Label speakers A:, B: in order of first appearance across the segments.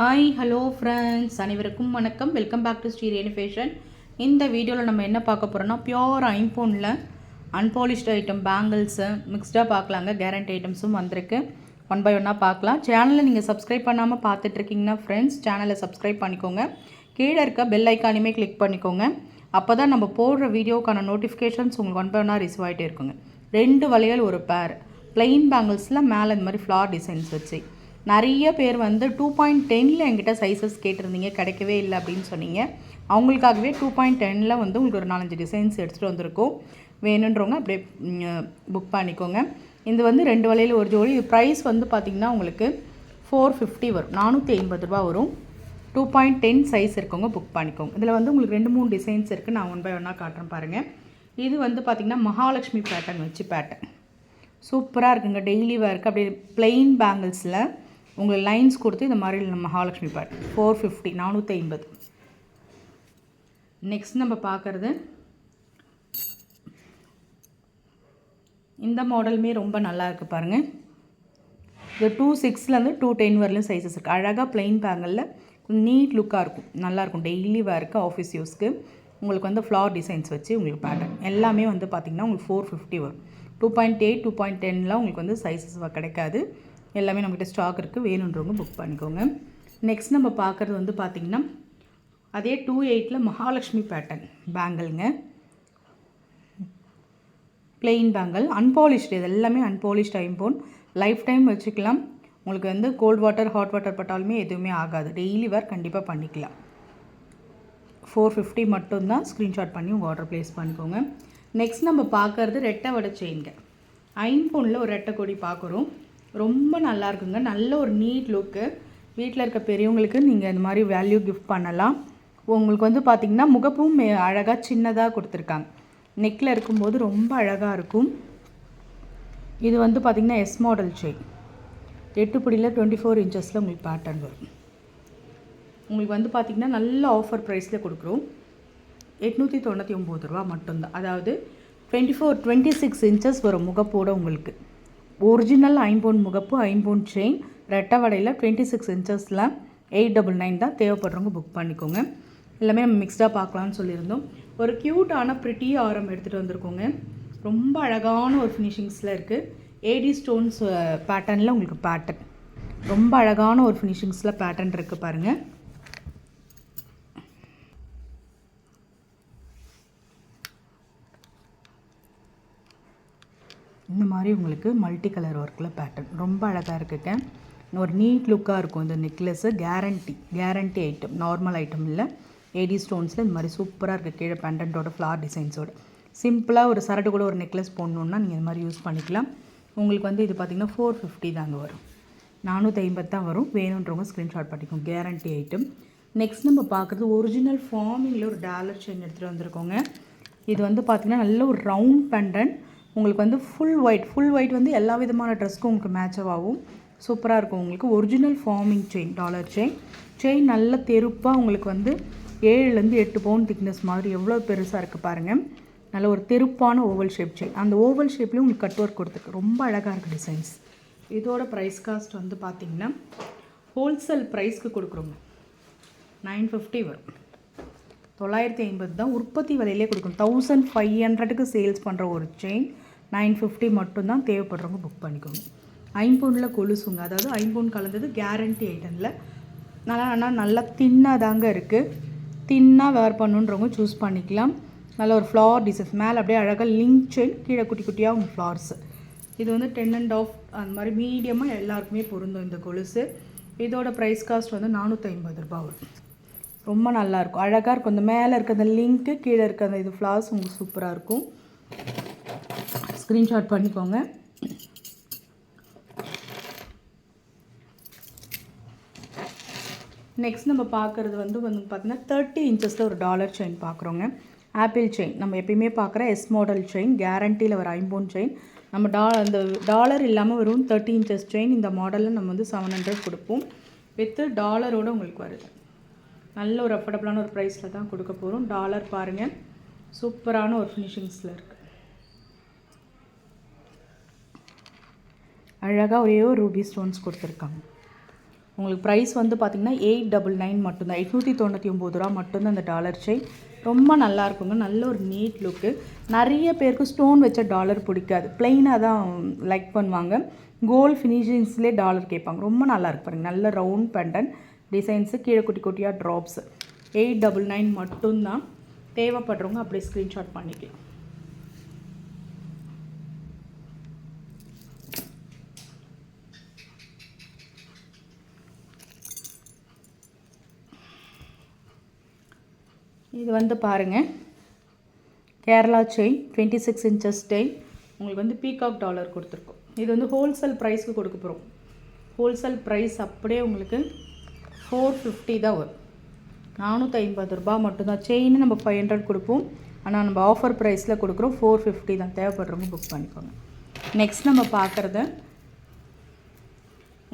A: Hi hello friends, அனைவருக்கும் வணக்கம். Welcome back to Sri Renu fashion. இந்த வீடியோவில் நம்ம என்ன பார்க்க போகிறோம்னா, பியோர் ஐம்போனில் அன்பாலிஷ்டு ஐட்டம் பேங்கிள்ஸு மிக்ஸ்டாக பார்க்கலாங்க. கேரண்டி ஐட்டம்ஸும் வந்திருக்கு. ஒன் பை ஒன்னாக பார்க்கலாம். சேனலை நீங்கள் சப்ஸ்கிரைப் பண்ணாமல் பார்த்துட்ருக்கீங்கன்னா ஃப்ரெண்ட்ஸ், சேனலை சப்ஸ்கிரைப் பண்ணிக்கோங்க. கீழே இருக்க பெல் ஐக்கானையுமே கிளிக் பண்ணிக்கோங்க. அப்போ தான் நம்ம போடுற வீடியோக்கான நோட்டிஃபிகேஷன்ஸ் உங்களுக்கு ஒன் பை ஒன்னாக ரிசீவ் ஆகிட்டே இருக்குங்க. 2 வளையல் ஒரு பேர் பிளெயின் பேங்கிள்ஸில் மேலே இந்த மாதிரி ஃப்ளார் டிசைன்ஸ் வச்சு நிறைய பேர் வந்து 2.10 என்கிட்ட சைஸஸ் கேட்டிருந்தீங்க, கிடைக்கவே இல்லை அப்படின்னு சொன்னீங்க. அவங்களுக்காகவே 2.10 வந்து உங்களுக்கு ஒரு 4-5 டிசைன்ஸ் எடுத்துகிட்டு வந்திருக்கோம். வேணுன்றவங்க அப்படியே புக் பண்ணிக்கோங்க. இது வந்து 2 வளையல் ஒரு ஜோடி. இது ப்ரைஸ் வந்து பார்த்திங்கன்னா உங்களுக்கு 450 வரும், 450 ரூபா வரும். 2.10 சைஸ் இருக்கவங்க புக் பண்ணிக்கோங்க. இதில் வந்து உங்களுக்கு 2-3 டிசைன்ஸ் இருக்குது. நான் ஒன் பை ஒன்னாக காட்டுறேன் பாருங்கள். இது வந்து பார்த்திங்கன்னா மகாலட்சுமி பேட்டர்ன் வச்சு பேட்டர்ன் சூப்பராக இருக்குங்க. டெய்லி வேர்க்கு அப்படியே பிளெயின் பேங்கிள்ஸில் உங்களுக்கு லைன்ஸ் கொடுத்து இந்த மாதிரி மகாலட்சுமி பேட்டர்ன் 450, 450. நெக்ஸ்ட் நம்ம பார்க்குறது இந்த மாடலுமே ரொம்ப நல்லா இருக்குது பாருங்கள். இது 2.6லேருந்து 2.10 வரலையும் சைஸஸ் இருக்குது. அழகாக பிளெயின் பேங்கிளில் நீட் லுக்காக இருக்கும், நல்லாயிருக்கும். டெய்லி வேர்க்கு ஆஃபீஸ் யூஸ்க்கு உங்களுக்கு வந்து ஃப்ளார் டிசைன்ஸ் வச்சு உங்களுக்கு பேட்டர்ன் எல்லாமே வந்து பார்த்திங்கன்னா உங்களுக்கு 450 வரும். 2.8, 2.10 உங்களுக்கு வந்து சைஸஸ் கிடைக்காது. எல்லாமே நம்மகிட்ட ஸ்டாக் இருக்குது. வேணுன்றவங்க புக் பண்ணிக்கோங்க. நெக்ஸ்ட் நம்ம பார்க்குறது வந்து பார்த்திங்கன்னா அதே 2.8 மகாலட்சுமி பேட்டர்ன் பேங்கிள்ங்க. Plain bangle unpolished. இது எல்லாமே அன்பாலிஷ்டு ஐம்போன். லைஃப் டைம் வச்சுக்கலாம். உங்களுக்கு வந்து கோல்ட் வாட்டர் ஹாட் வாட்டர் பட்டாலுமே எதுவுமே ஆகாது. டெய்லி வேர் கண்டிப்பாக பண்ணிக்கலாம். 450 மட்டும்தான். ஸ்க்ரீன்ஷாட் பண்ணி உங்கள் ஆர்டர் ப்ளேஸ் பண்ணிக்கோங்க. நெக்ஸ்ட் நம்ம பார்க்குறது ரெட்டை வடை செயின்ங்க. ஐம்போனில் ஒரு ரெட்டை கொடி பார்க்குறோம். ரொம்ப நல்லா இருக்குங்க. நல்ல ஒரு நீட் லுக்கு. வீட்டில் இருக்க பெரியவங்களுக்கு நீங்கள் இந்த மாதிரி வேல்யூ கிஃப்ட் பண்ணலாம். உங்களுக்கு வந்து பார்த்திங்கன்னா முகப்பும் அழகாக சின்னதாக கொடுத்துருக்காங்க. நெக்கில் இருக்கும்போது ரொம்ப அழகாக இருக்கும். இது வந்து பார்த்திங்கன்னா எஸ் மாடல் செயின். 8 பிடியில் 24 இன்ச்சஸில் உங்களுக்கு பேட்டர்ன் வரும். உங்களுக்கு வந்து பார்த்திங்கன்னா நல்ல ஆஃபர் ப்ரைஸில் கொடுக்குறோம். 899 ரூபா மட்டும்தான். அதாவது 26 இன்ச்சஸ் வரும் முகப்போடு. உங்களுக்கு ஒரிஜினல் ஐம்போன் முகப்பு, ஐம்போன் செயின், ரெட்டை வடையில் 26 இன்ச்சஸில் 899 தான். தேவைப்படுறவங்க புக் பண்ணிக்கோங்க. எல்லாமே நம்ம மிக்ஸ்டாக பார்க்கலான்னு சொல்லியிருந்தோம். ஒரு க்யூட்டான ப்ரிட்டி ஆரம் எடுத்துகிட்டு வந்திருக்கோங்க. ரொம்ப அழகான ஒரு ஃபினிஷிங்ஸில் இருக்குது. ஏடி ஸ்டோன்ஸ் பேட்டர்னில் உங்களுக்கு பேட்டர்ன் ரொம்ப அழகான ஒரு ஃபினிஷிங்ஸில் பேட்டர்ன் இருக்குது பாருங்கள். இந்த மாதிரி உங்களுக்கு மல்டி கலர் ஒர்க்கில் பேட்டர்ன் ரொம்ப அழகாக இருக்குங்க. ஒரு நீட் லுக்காக இருக்கும். இந்த necklace guarantee item, normal item இல்லை. ஏடி ஸ்டோன்ஸில் இந்த மாதிரி சூப்பராக இருக்குது. கீழே பெண்டன்ட்டோட ஃப்ளார் டிசைன்ஸோடு சிம்பிளாக ஒரு சரடு கூட ஒரு நெக்லஸ் போடணுன்னா நீங்கள் இந்த மாதிரி யூஸ் பண்ணிக்கலாம். உங்களுக்கு வந்து இது பார்த்திங்கன்னா 450 தாங்க வரும். 450 தான் வரும். வேணுன்றவங்க ஸ்க்ரீன்ஷாட் பண்ணிக்கோங்க. Guarantee item. நெக்ஸ்ட் நம்ம பார்க்குறது ஒரிஜினல் ஃபார்மிங்கில் ஒரு டாலர் செயின் எடுத்துகிட்டு வந்திருக்கோங்க. இது வந்து பார்த்திங்கன்னா நல்ல ஒரு ரவுண்ட் பெண்டன்ட். உங்களுக்கு வந்து ஃபுல் ஒயிட் வந்து எல்லா விதமான ட்ரெஸ்க்கும் உங்களுக்கு மேட்சப் ஆகும். சூப்பராக இருக்கும். உங்களுக்கு original farming chain, dollar chain நல்ல தெருப்பாக உங்களுக்கு வந்து 7லேருந்து 8 பவுண்ட் திக்னஸ் மாதிரி எவ்வளோ பெருசாக இருக்குது பாருங்கள். நல்ல ஒரு தெருப்பான ஓவல் ஷேப் செயின். அந்த ஓவல் ஷேப்லேயும் உங்களுக்கு கட் ஒர்க் கொடுத்துருக்கு. ரொம்ப அழகாக இருக்குது டிசைன்ஸ். இதோட ப்ரைஸ் காஸ்ட் வந்து பார்த்திங்கன்னா ஹோல்சேல் ப்ரைஸ்க்கு கொடுக்குறோங்க. 950 வரும். 950 தான். உற்பத்தி விலையிலே கொடுக்கணும். 1500க்கு சேல்ஸ் பண்ணுற ஒரு செயின் 950 மட்டும்தான். தேவைப்படுறவங்க புக் பண்ணிக்கோங்க. ஐம்போனில் கொலுசுங்க. அதாவது ஐம்போன் கலந்தது கேரண்டி ஐட்டமில் நல்லா தின்னாக தாங்க இருக்குது. தின்னாக வேர் பண்ணுன்றவங்க சூஸ் பண்ணிக்கலாம். நல்ல ஒரு ஃப்ளார் டிசைன்ஸ் மேலே அப்படியே அழகாக லிங்க் செயின், கீழே குட்டி குட்டியாக உங்கள் ஃப்ளார்ஸு. இது வந்து 10.5 அந்த மாதிரி மீடியமாக எல்லாருக்குமே பொருந்தும் இந்த கொலுசு. இதோட ப்ரைஸ் காஸ்ட் வந்து 450 ரூபா வரும். ரொம்ப நல்லாயிருக்கும், அழகாக இருக்கும். இந்த மேலே இருக்க அந்த லிங்க்கு, கீழே இருக்க அந்த இது ஃப்ளார்ஸ் உங்களுக்கு சூப்பராக இருக்கும். ஸ்க்ரீன்ஷாட் பண்ணிக்கோங்க. நெக்ஸ்ட் நம்ம பார்க்குறது வந்து பார்த்திங்கன்னா 30 இன்ச்சஸில் ஒரு டாலர் செயின் பார்க்குறோங்க. ஆப்பிள் செயின் நம்ம எப்பயுமே பார்க்குற எஸ் மாடல் செயின், கேரண்டியில் ஒரு ஐம்போன் செயின். நம்ம அந்த டாலர் இல்லாமல் வெறும் 30 இன்ச்சஸ் செயின் இந்த மாடலில் நம்ம வந்து 700 கொடுப்போம். வித்து டாலரோடு உங்களுக்கு வருது. நல்ல ஒரு அஃபோர்டபுளான ஒரு ப்ரைஸில் தான் கொடுக்க போகிறோம். டாலர் பாருங்கள், சூப்பரான ஒரு ஃபினிஷிங்ஸில் இருக்குது. அழகாக ஒரே ஒரு ரூபி ஸ்டோன்ஸ் கொடுத்துருக்காங்க. உங்களுக்கு ப்ரைஸ் வந்து பார்த்திங்கன்னா 899 மட்டும்தான், 899 ரூபா மட்டும்தான் அந்த டாலர் செயின். ரொம்ப நல்லா இருக்குங்க. நல்ல ஒரு நீட் லுக்கு. நிறைய பேருக்கு ஸ்டோன் வச்ச டாலர் பிடிக்காது, ப்ளெயினாக தான் லைக் பண்ணுவாங்க. கோல்ட் ஃபினிஷிங்ஸ்லேயே டாலர் கேட்பாங்க. ரொம்ப நல்லா இருக்கு பாருங்கள். நல்ல ரவுண்ட் பெண்டன் டிசைன்ஸு, கீழே குட்டி குட்டியாக ட்ராப்ஸு. 899 மட்டும்தான். தேவைப்படுறவங்க அப்படியே ஸ்க்ரீன்ஷாட் பண்ணிக்கலாம். இது வந்து பாருங்கள், கேரளா செயின் 26 inches செயின். உங்களுக்கு வந்து பீகாக் டாலர் கொடுத்துருக்கோம். இது வந்து ஹோல்சேல் ப்ரைஸ்க்கு கொடுக்க போகிறோம். ஹோல்சேல் ப்ரைஸ் அப்படியே உங்களுக்கு 450 தான் வரும். 450 ரூபா மட்டும்தான். செயின் நம்ம 500 கொடுப்போம், ஆனால் நம்ம ஆஃபர் ப்ரைஸில் கொடுக்குறோம். 450 தான். தேவைப்படுறவங்க புக் பண்ணிக்கோங்க. நெக்ஸ்ட் நம்ம பார்க்குறது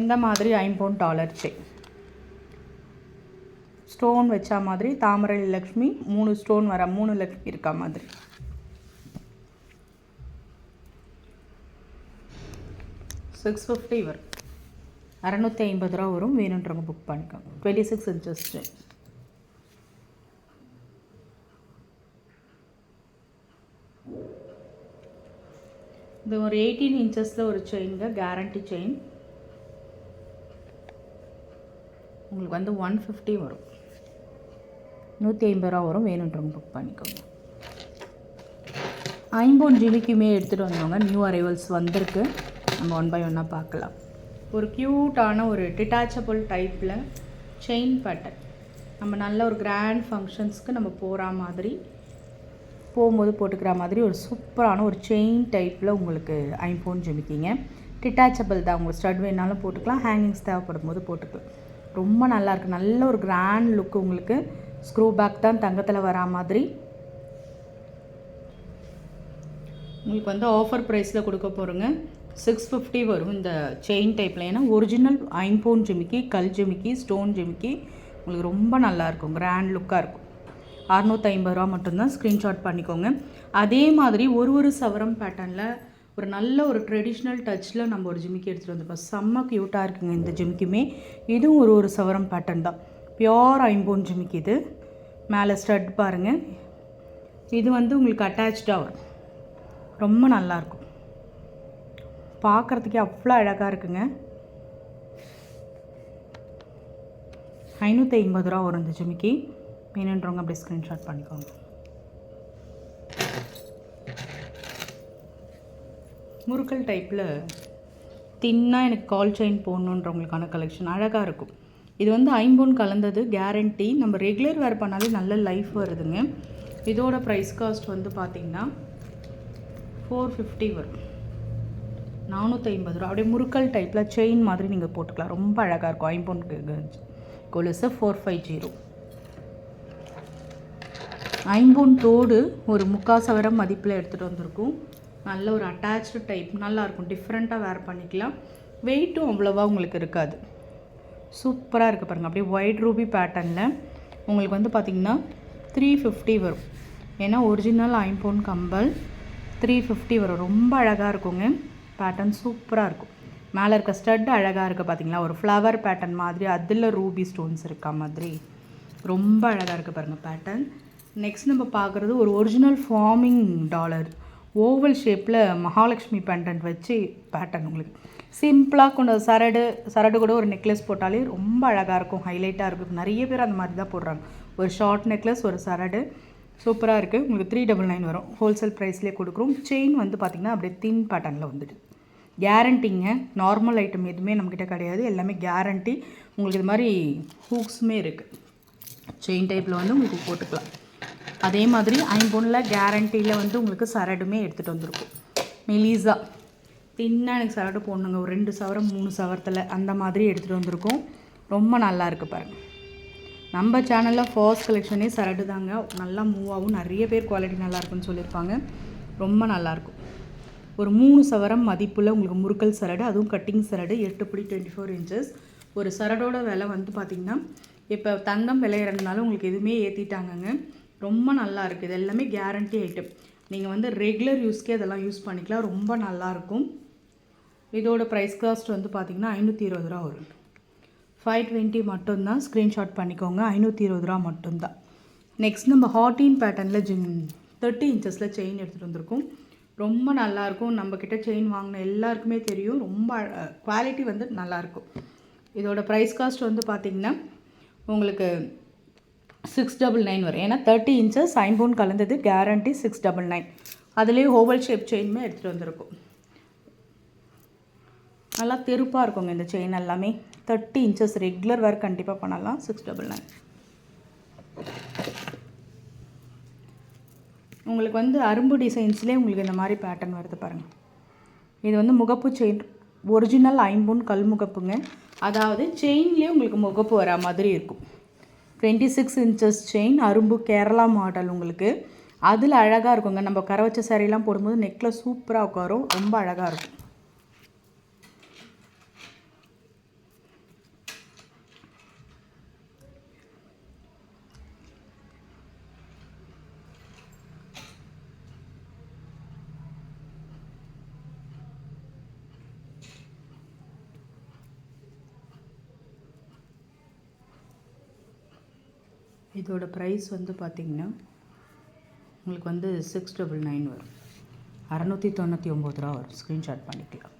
A: இந்த மாதிரி 5 பவுண்ட் டாலர் செயின். ஸ்டோன் வச்சா மாதிரி, தாமரை லக்ஷ்மி 3 ஸ்டோன் வர 3 லக்ஷ்மி இருக்கா மாதிரி. $650 வரும். 650 ரூபா வரும். வேணுன்றவங்க புக் பண்ணிக்கோங்க. 26 inches செயின். இது ஒரு 18 inches ஒரு செயின்ங்க, கேரண்டி செயின். உங்களுக்கு வந்து 150 வரும். 150 ரூபா வரும். வேணுன்றவங்க புக் பண்ணிக்கோங்க. 5 பவுண்ட் ஜிமிக்குமே எடுத்துகிட்டு வந்தவங்க, நியூ அரைவல்ஸ் வந்திருக்கு. நம்ம 1 by 1 பார்க்கலாம். ஒரு க்யூட்டான ஒரு டிட்டாச்சபிள் டைப்பில் செயின் பேட்டர்ன். நம்ம நல்ல ஒரு கிராண்ட் ஃபங்க்ஷன்ஸ்க்கு நம்ம போகிற மாதிரி, போகும்போது போட்டுக்கிற மாதிரி ஒரு சூப்பரான ஒரு செயின் டைப்பில் உங்களுக்கு 5 பவுண்ட் ஜிமிக்கிங்க. டிட்டாச்சபிள் தான். உங்களுக்கு ஸ்டட் வேணாலும் போட்டுக்கலாம், ஹேங்கிங்ஸ் தேவைப்படும் போது போட்டுக்கலாம். ரொம்ப நல்லாயிருக்கு. நல்ல ஒரு கிராண்ட் லுக்கு. உங்களுக்கு ஸ்க்ரூ பேக் தான் தங்கத்தில் வரா மாதிரி. உங்களுக்கு வந்து ஆஃபர் ப்ரைஸில் கொடுக்க போகிறோங்க. 650 வரும் இந்த செயின் டைப்பில். ஏன்னா ஒரிஜினல் 5 பவுண்ட் ஜிமிக்கி, கல் ஜிமிக்கி, ஸ்டோன் ஜிமிக்கி. உங்களுக்கு ரொம்ப நல்லாயிருக்கும், கிராண்ட் லுக்காக இருக்கும். 650 ரூபா மட்டும்தான். ஸ்க்ரீன்ஷாட் பண்ணிக்கோங்க. அதே மாதிரி ஒரு சவரம் பேட்டர்னில் ஒரு நல்ல ஒரு ட்ரெடிஷ்னல் டச்சில் நம்ம ஒரு ஜிமிக்கி எடுத்துகிட்டு வந்திருக்கோம். செம்ம க்யூட்டாக இருக்குங்க இந்த ஜிமிக்கியுமே. இதுவும் ஒரு சவரம் பேட்டர்ன் தான். பியோர் 5 பவுண்ட் ஜிமிக்கி. இது மேலே ஸ்டட் பாருங்கள். இது வந்து உங்களுக்கு அட்டாச்சாக வரும். ரொம்ப நல்லாயிருக்கும், பார்க்குறதுக்கே அவ்வளோ அழகாக இருக்குங்க. 550 ரூபா வரும் இந்த ஜிமிக்கி. வேணுன்றவங்க அப்படியே ஸ்க்ரீன்ஷாட் பண்ணிக்கோங்க. முறுக்கல் டைப்பில் தின்னாக எனக்கு கால் செயின் போடணுன்றவங்களுக்கான கலெக்ஷன் அழகாக இருக்கும். இது வந்து 5 பவுண்ட் கலந்தது, கேரண்டி. நம்ம ரெகுலர் வேர் பண்ணாலே நல்ல லைஃப் வருதுங்க. இதோட ப்ரைஸ் காஸ்ட் வந்து பார்த்திங்கன்னா 450 வரும். 450 ரூபா. அப்படியே முறுக்கல் டைப்பில் செயின் மாதிரி நீங்கள் போட்டுக்கலாம். ரொம்ப அழகாக இருக்கும். 5 பவுண்ட் கொலுசு 450. 5 பவுண்ட் தோடு ஒரு 3/4 சவரம் மதிப்பில் எடுத்துகிட்டு வந்திருக்கும். நல்ல ஒரு அட்டாச்சு டைப், நல்லாயிருக்கும். டிஃப்ரெண்ட்டாக வேர் பண்ணிக்கலாம். வெயிட்டும் அவ்வளோவா உங்களுக்கு இருக்காது. சூப்பராக இருக்குது பாருங்கள். அப்படியே ஒயிட் ரூபி பேட்டர்னில் உங்களுக்கு வந்து பார்த்திங்கன்னா 350 வரும். ஏன்னா ஒரிஜினல் 5 பவுண்ட் கம்பல் 350 வரும். ரொம்ப அழகாக இருக்குங்க. பேட்டர்ன் சூப்பராக இருக்கும். மேலே இருக்க ஸ்டட் அழகாக இருக்குது பார்த்தீங்களா, ஒரு ஃப்ளவர் பேட்டர்ன் மாதிரி. அதில் ரூபி ஸ்டோன்ஸ் இருக்கா மாதிரி ரொம்ப அழகாக இருக்குது பாருங்கள் பேட்டர்ன். நெக்ஸ்ட் நம்ம பார்க்குறது ஒரு ஒரிஜினல் ஃபார்மிங் டாலர், ஓவல் ஷேப்பில் மகாலட்சுமி பெண்டன்ட் வச்சு பேட்டர்ன். உங்களுக்கு சிம்பிளாக கொண்டு சரடு கூட ஒரு நெக்லஸ் போட்டாலே ரொம்ப அழகாக இருக்கும், ஹைலைட்டாக இருக்கும். நிறைய பேர் அந்த மாதிரி தான் போடுறாங்க. ஒரு ஷார்ட் நெக்லஸ், ஒரு சரடு, சூப்பராக இருக்குது. உங்களுக்கு 399 வரும். ஹோல்சேல் ப்ரைஸ்லேயே கொடுக்குறோம். செயின் வந்து பார்த்திங்கன்னா அப்படியே தின் பேட்டர்னில் வந்துட்டு கேரண்டிங்க. நார்மல் ஐட்டம் எதுவுமே நம்மக்கிட்ட கிடையாது, எல்லாமே கேரண்டி. உங்களுக்கு இது மாதிரி ஹூக்ஸுமே இருக்குது. செயின் டைப்பில் வந்து உங்களுக்கு போட்டுக்கலாம். அதே மாதிரி 5 பவுண்டில் கேரண்டியில் வந்து உங்களுக்கு சரடுமே எடுத்துகிட்டு வந்திருக்கும். மெலிசா தின்னாக எனக்கு சரடு போடணுங்க, ஒரு 2 சவரம் 3 சவரத்தில் அந்த மாதிரி எடுத்துகிட்டு வந்திருக்கோம். ரொம்ப நல்லா இருக்குது பாருங்கள். நம்ம சேனலில் ஃபர்ஸ்ட் கலெக்ஷனே சரடு தாங்க. நல்லா மூவ் ஆகும். நிறைய பேர் குவாலிட்டி நல்லாயிருக்குன்னு சொல்லியிருப்பாங்க. ரொம்ப நல்லாயிருக்கும். ஒரு 3 சவரம் மதிப்பில் உங்களுக்கு முறுக்கல் சரடு, அதுவும் கட்டிங் சரடு 8.24 inches. ஒரு சரடோட விலை வந்து பார்த்திங்கன்னா இப்போ தங்கம் விலை இறங்கினாலும் உங்களுக்கு எதுவுமே ஏற்றிட்டாங்கங்க. ரொம்ப நல்லா இருக்குது. இது எல்லாமே கேரண்டி ஐட்டம். நீங்கள் வந்து ரெகுலர் யூஸ்க்கே இதெல்லாம் யூஸ் பண்ணிக்கலாம். ரொம்ப நல்லாயிருக்கும். இதோட ப்ரைஸ் காஸ்ட் வந்து பார்த்திங்கன்னா 520 ரூபா வரும். 520 மட்டும்தான். ஸ்க்ரீன்ஷாட் பண்ணிக்கோங்க. 520 ரூபா மட்டும்தான். நெக்ஸ்ட் நம்ம ஹார்டின் பேட்டர்னில் 30 இன்ச்சஸில் செயின் எடுத்துகிட்டு வந்திருக்கோம். ரொம்ப நல்லாயிருக்கும். நம்மக்கிட்ட செயின் வாங்கின எல்லாருக்குமே தெரியும். ரொம்ப குவாலிட்டி வந்து நல்லாயிருக்கும். இதோட ப்ரைஸ் காஸ்ட் வந்து பார்த்திங்கன்னா உங்களுக்கு 699 வரும். ஏன்னா 30 இன்ச்சஸ் ஐம்பொன் கலந்தது, கேரண்டி 699. அதுலேயும் ஓவல் ஷேப் செயினுமே எடுத்துகிட்டு வந்திருக்கும். நல்லா தெருப்பாக இருக்குங்க இந்த செயின் எல்லாமே. 30 இன்ச்சஸ் ரெகுலர் வேர் கண்டிப்பாக பண்ணலாம். 699. உங்களுக்கு வந்து அரும்பு டிசைன்ஸ்லேயே உங்களுக்கு இந்த மாதிரி பேட்டர்ன் வருது பாருங்கள். இது வந்து முகப்பு செயின், ஒரிஜினல் ஐம்பொன் கல் முகப்புங்க. அதாவது செயின்லேயே உங்களுக்கு முகப்பு வரா மாதிரி இருக்கும். 26 இன்ச்சஸ் செயின், அரும்பு கேரளா மாடல் உங்களுக்கு. அதில் அழகாக இருக்குங்க. நம்ம கரை வச்ச சாரீலாம் போடும்போது நெக்கில் சூப்பராக உட்காரும். ரொம்ப அழகாக இருக்கும். இதோட ப்ரைஸ் வந்து பார்த்திங்கன்னா உங்களுக்கு வந்து 699 வரும். 699 ரூபா வரும். ஸ்க்ரீன்ஷாட் பண்ணிக்கலாம்.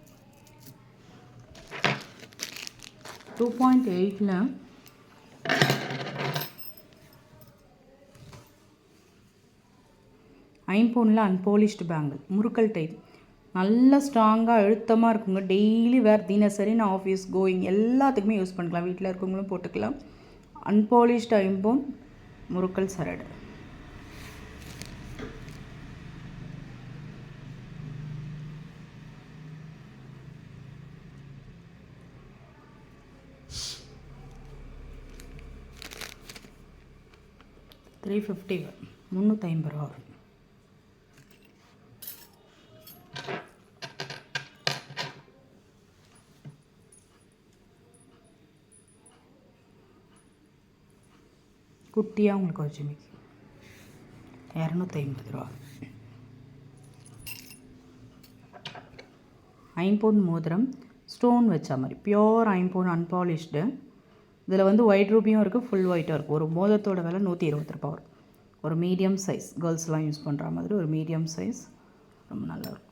A: 2.8ல் ஐம்பொனில் அன்போலிஷ்டு பேங்கிள், முறுக்கல் டைப், நல்லா ஸ்ட்ராங்காக அழுத்தமாக இருக்குங்க. டெய்லி வேர், தினசரி நான் ஆஃபீஸ் கோயிங் எல்லாத்துக்குமே யூஸ் பண்ணிக்கலாம். வீட்டில் இருக்கவங்களும் போட்டுக்கலாம். அன்போலிஷ்டு ஐம்பொன் முறுக்கல் சரடு. $350 வரும். 350 ரூபா வரும். குட்டியாக உங்களுக்கு ஒரு ஜிமிக்கி 250 ரூபா. ஐம்பொன் மோதிரம், ஸ்டோன் வச்ச மாதிரி பியோர் ஐம்பொன் அன்பாலிஷ்டு. இதில் வந்து ஒயிட் ரூபியும் இருக்குது, ஃபுல் ஒயிட்டாக இருக்கும். ஒரு மோதிரத்தோட விலை 120 ரூபா வரும். ஒரு மீடியம் சைஸ், கேர்ள்ஸ்லாம் யூஸ் பண்ணுற மாதிரி ஒரு மீடியம் சைஸ், ரொம்ப நல்லாயிருக்கும்.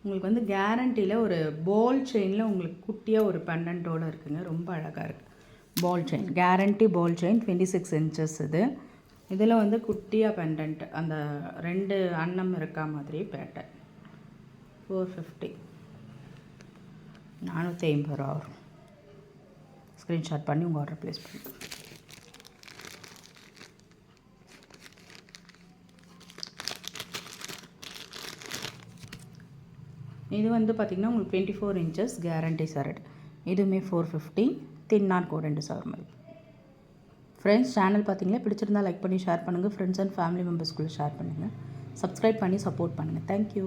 A: உங்களுக்கு வந்து கேரண்டியில் ஒரு பால் செயினில் உங்களுக்கு குட்டியாக ஒரு பெண்டன்ட்டோடு இருக்குங்க. ரொம்ப அழகாக இருக்குது. Ball chain, guarantee ball chain, 26 inches இது. இதில் வந்து குட்டியாக பெண்டன்ட், அந்த 2 அன்னம் இருக்கா மாதிரி பேட்டர்ன். 450, 450 ரூபா வரும். ஸ்க்ரீன்ஷாட் பண்ணி உங்கள் ஆர்டர் ப்ளேஸ் பண்ணுங்கள். இது வந்து பார்த்திங்கன்னா உங்களுக்கு 24 இன்ச்சஸ் கேரண்டி சரட். இதுவுமே 450. தின்னார்க்கு 2 சவர் மாதிரி. ஃப்ரெண்ட்ஸ், சேனல் பார்த்தீங்களா, பிடிச்சிருந்தால் லைக் பண்ணி ஷேர் பண்ணுங்கள். ஃப்ரெண்ட்ஸ் அண்ட் ஃபேமிலி மெம்பர்ஸ்குள்ளே ஷேர் பண்ணுங்கள். சப்ஸ்கிரைப் பண்ணி சப்போர்ட் பண்ணுங்கள். தேங்க்யூ.